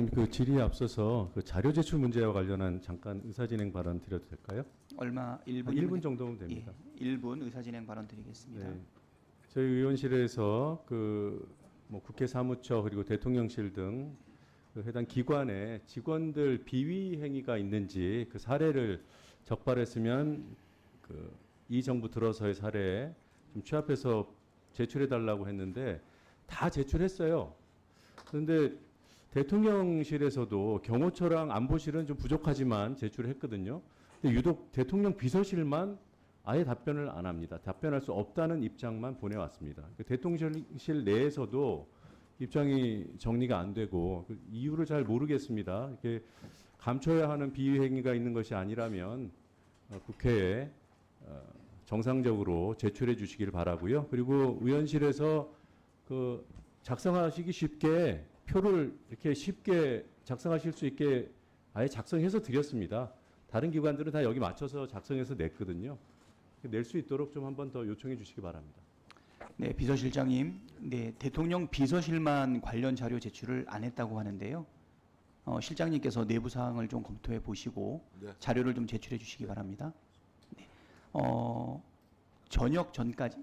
그 질의에 앞서서 그 자료 제출 문제와 관련한 잠깐 의사진행 발언 드려도 될까요? 얼마 1분 1분 정도면 됩니다. 예, 1분 의사진행 발언 드리겠습니다. 네. 저희 의원실에서 뭐 국회 사무처 그리고 대통령실 등 그 해당 기관의 직원들 비위 행위가 있는지 그 사례를 적발했으면 이 정부 들어서의 사례에 좀 취합해서 제출해 달라고 했는데 다 제출했어요. 그런데 대통령실에서도 경호처랑 안보실은 좀 부족하지만 제출했거든요. 근데 유독 대통령 비서실만 아예 답변을 안 합니다. 답변할 수 없다는 입장만 보내왔습니다. 대통령실 내에서도 입장이 정리가 안 되고 그 이유를 잘 모르겠습니다. 이렇게 감춰야 하는 비위 행위가 있는 것이 아니라면 국회에 정상적으로 제출해 주시길 바라고요. 그리고 의원실에서 그 작성하시기 쉽게 표를 이렇게 쉽게 작성하실 수 있게 아예 작성해서 드렸습니다. 다른 기관들은 다 여기 맞춰서 작성해서 냈거든요. 낼 수 있도록 좀 한번 더 요청해 주시기 바랍니다. 네, 비서실장님, 네, 대통령 비서실만 관련 자료 제출을 안 했다고 하는데요. 실장님께서 내부 사항을 좀 검토해 보시고 네. 자료를 좀 제출해 주시기 바랍니다. 네, 저녁 전까지,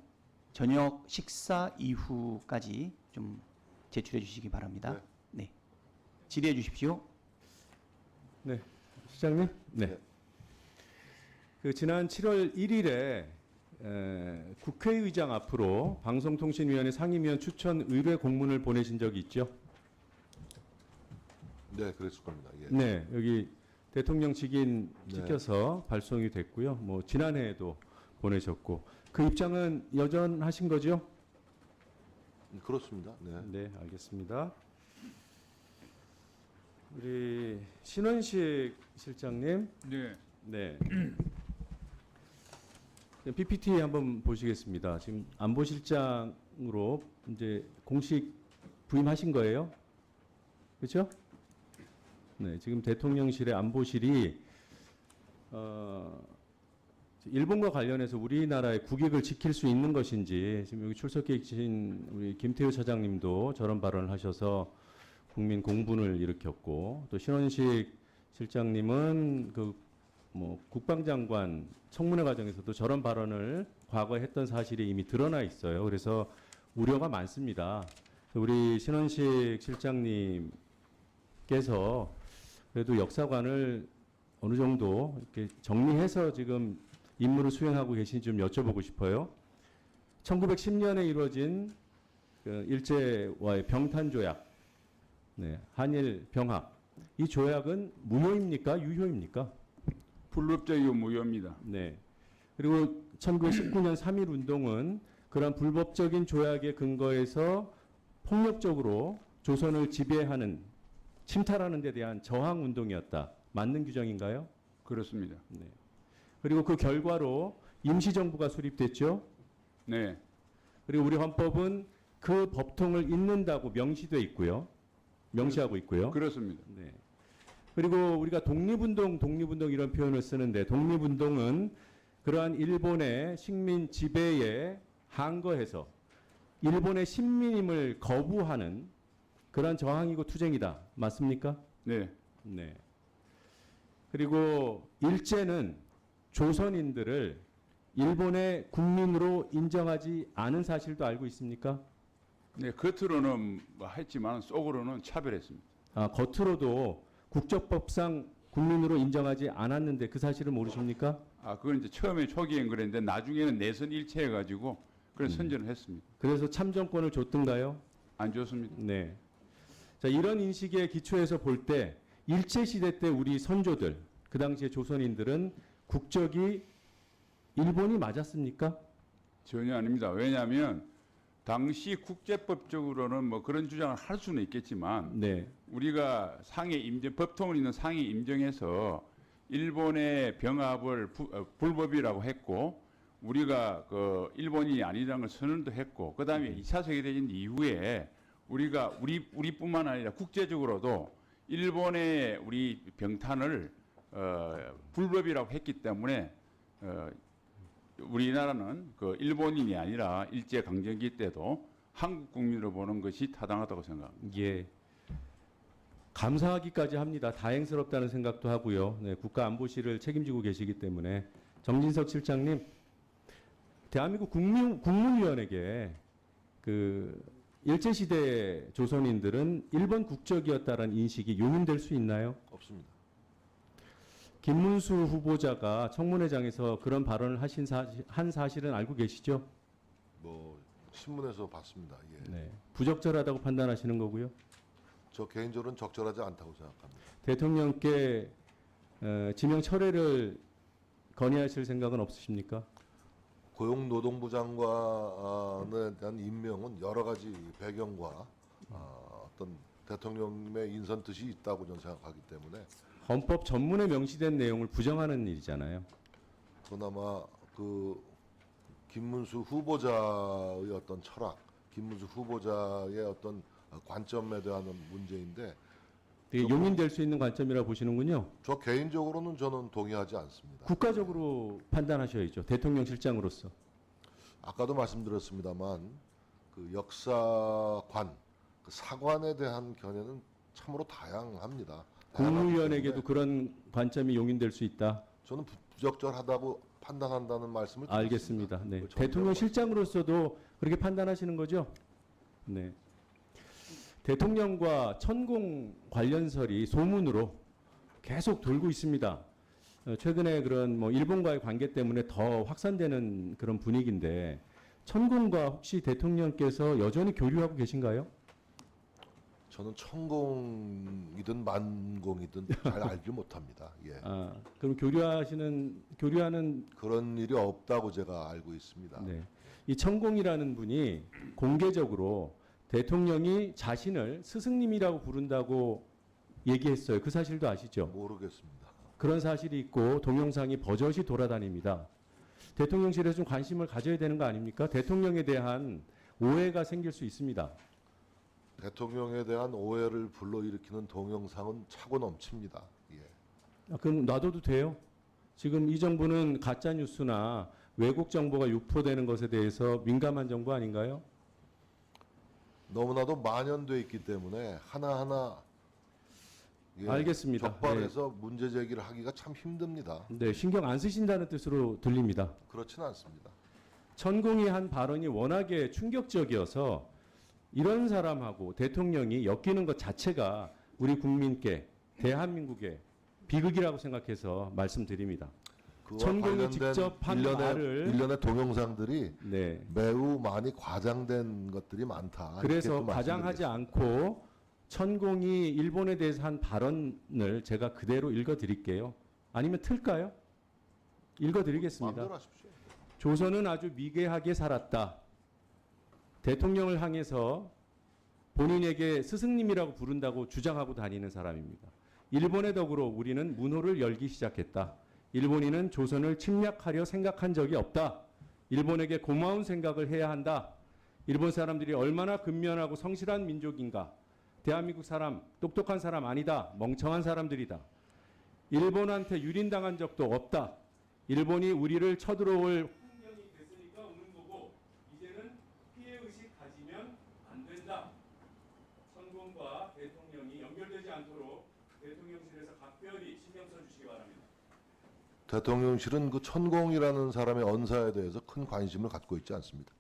저녁 식사 이후까지 좀 제출해 주시기 바랍니다. 네, 질의해 주십시오. 네, 실장님. 네. 그 지난 7월 1일에 국회의장 앞으로 방송통신위원회 상임위원 추천 의뢰 공문을 보내신 적이 있죠? 네, 그랬을 겁니다. 예. 네, 여기 대통령 직인 네. 찍혀서 발송이 됐고요. 뭐 지난해에도 보내셨고 그 입장은 여전하신 거죠? 그렇습니다. 네. 네, 알겠습니다. 우리 신원식 실장님. 네. 네. PPT 한번 보시겠습니다. 지금 안보실장으로 이제 공식 부임하신 거예요? 그렇죠? 네, 지금 대통령실의 안보실이 일본과 관련해서 우리나라의 국익을 지킬 수 있는 것인지 지금 여기 출석해 계신 우리 김태우 차장님도 저런 발언을 하셔서 국민 공분을 일으켰고 또 신원식 실장님은 뭐 국방장관 청문회 과정에서도 저런 발언을 과거에 했던 사실이 이미 드러나 있어요. 그래서 우려가 많습니다. 우리 신원식 실장님께서 그래도 역사관을 어느 정도 이렇게 정리해서 지금 임무를 수행하고 계신지 좀 여쭤보고 싶어요. 1910년에 이루어진 그 일제와의 병탄조약, 네, 한일 병합. 이 조약은 무효입니까? 유효입니까? 불법적이고 무효입니다. 네. 그리고 1919년 3.1 운동은 그런 불법적인 조약에 근거해서 폭력적으로 조선을 지배하는 침탈하는 데 대한 저항 운동이었다. 맞는 규정인가요? 그렇습니다. 네. 그리고 그 결과로 임시정부가 수립됐죠. 네. 그리고 우리 헌법은 그 법통을 잇는다고 명시돼 있고요. 명시하고 있고요. 그렇습니다. 네. 그리고 우리가 독립운동 이런 표현을 쓰는데 독립운동은 그러한 일본의 식민 지배에 항거해서 일본의 식민임을 거부하는 그러한 저항이고 투쟁이다. 맞습니까? 네. 네. 그리고 일제는 조선인들을 일본의 국민으로 인정하지 않은 사실도 알고 있습니까? 네. 겉으로는 뭐 했지만 속으로는 차별했습니다. 아, 겉으로도 국적법상 국민으로 인정하지 않았는데 그 사실을 모르십니까? 아, 그건 이제 처음에 초기엔 그랬는데 나중에는 내선 일체해가지고 그런 선전을 했습니다. 그래서 참정권을 줬던가요? 안 좋습니다. 네. 자, 이런 인식에 기초해서 볼 때 일제시대 때 우리 선조들, 그 당시에 조선인들은 국적이 일본이 맞았습니까? 전혀 아닙니다. 왜냐하면 당시 국제법적으로는 뭐 그런 주장을 할 수는 있겠지만 네. 우리가 상해 임정 법통을 있는 상해 임정해서 일본의 병합을 불법이라고 했고 우리가 그 일본이 아니라는 걸 선언도 했고 그다음에 2차 세계대전 이후에 우리가 우리뿐만 아니라 국제적으로도 일본의 우리 병탄을 불법이라고 했기 때문에 우리나라는 그 일본인이 아니라 일제 강점기 때도 한국 국민으로 보는 것이 타당하다고 생각합니다. 예. 감사하기까지 합니다. 다행스럽다는 생각도 하고요. 네, 국가안보실을 책임지고 계시기 때문에 정진석 실장님, 대한민국 국무위원에게 그 일제시대 조선인들은 일본 국적이었다는 인식이 용인될 수 있나요? 없습니다. 김문수 후보자가 청문회장에서 그런 발언을 한 사실은 알고 계시죠? 뭐 신문에서 봤습니다. 예. 네. 부적절하다고 판단하시는 거고요. 저 개인적으로는 적절하지 않다고 생각합니다. 대통령께 지명 철회를 건의하실 생각은 없으십니까? 고용노동부 장관에 대한 임명은 여러 가지 배경과 어떤 대통령의 인선 뜻이 있다고 저는 생각하기 때문에 헌법 전문에 명시된 내용을 부정하는 일이잖아요. 그나마 그 김문수 후보자의 어떤 철학, 김문수 후보자의 어떤 관점에 대한 문제인데 되게 용인될 수 있는 관점이라 보시는군요. 저 개인적으로는 저는 동의하지 않습니다. 국가적으로 판단하셔야죠. 대통령 실장으로서. 아까도 말씀드렸습니다만 그 역사관, 그 사관에 대한 견해는 참으로 다양합니다. 국무위원에게도 그런 관점이 용인될 수 있다. 저는 부적절하다고 판단한다는 말씀을 드렸습니다. 알겠습니다. 네. 그걸 대통령 정리하고 실장으로서도 그렇게 판단하시는 거죠? 네. 대통령과 천공 관련설이 소문으로 계속 돌고 있습니다. 최근에 그런 뭐 일본과의 관계 때문에 더 확산되는 그런 분위기인데 천공과 혹시 대통령께서 여전히 교류하고 계신가요? 저는 천공이든 만공이든 잘 알지 못합니다. 예. 아, 그럼 교류하는 그런 일이 없다고 제가 알고 있습니다. 네. 이 천공이라는 분이 공개적으로 대통령이 자신을 스승님이라고 부른다고 얘기했어요. 그 사실도 아시죠? 모르겠습니다. 그런 사실이 있고 동영상이 버젓이 돌아다닙니다. 대통령실에서 좀 관심을 가져야 되는 거 아닙니까? 대통령에 대한 오해가 생길 수 있습니다. 대통령에 대한 오해를 불러일으키는 동영상은 차고 넘칩니다. 예. 아, 그럼 놔둬도 돼요? 지금 이 정부는 가짜 뉴스나 왜곡 정보가 유포되는 것에 대해서 민감한 정부 아닌가요? 너무나도 만연돼 있기 때문에 하나하나 알겠습니다. 적발해서 문제 제기를 하기가 참 힘듭니다. 네, 신경 안 쓰신다는 뜻으로 들립니다. 그렇지는 않습니다. 천공이 한 발언이 워낙에 충격적이어서 이런 사람하고 대통령이 엮이는 것 자체가 우리 국민께 대한민국의 비극이라고 생각해서 말씀드립니다. 그와 천공이 관련된 직접 한 말을 일련의 동영상들이 네. 매우 많이 과장된 것들이 많다. 그래서 이렇게 또 과장하지 말씀드리겠습니다. 않고 천공이 일본에 대해서 한 발언을 제가 그대로 읽어드릴게요. 아니면 틀까요? 읽어드리겠습니다. 마음대로 하십시오. 조선은 아주 미개하게 살았다. 대통령을 향해서 본인에게 스승님이라고 부른다고 주장하고 다니는 사람입니다. 일본의 덕으로 우리는 문호를 열기 시작했다. 일본인은 조선을 침략하려 생각한 적이 없다. 일본에게 고마운 생각을 해야 한다. 일본 사람들이 얼마나 근면하고 성실한 민족인가. 대한민국 사람, 똑똑한 사람 아니다. 멍청한 사람들이다. 일본한테 유린당한 적도 없다. 일본이 우리를 쳐들어올 환경이 됐으니까 오는 거고 이제는 피해의식 가지면 안 된다. 천공과 대통령이 연결되지 않도록 대통령실에서 각별히 신경 써주시기 바랍니다. 대통령실은 그 천공이라는 사람의 언사에 대해서 큰 관심을 갖고 있지 않습니다.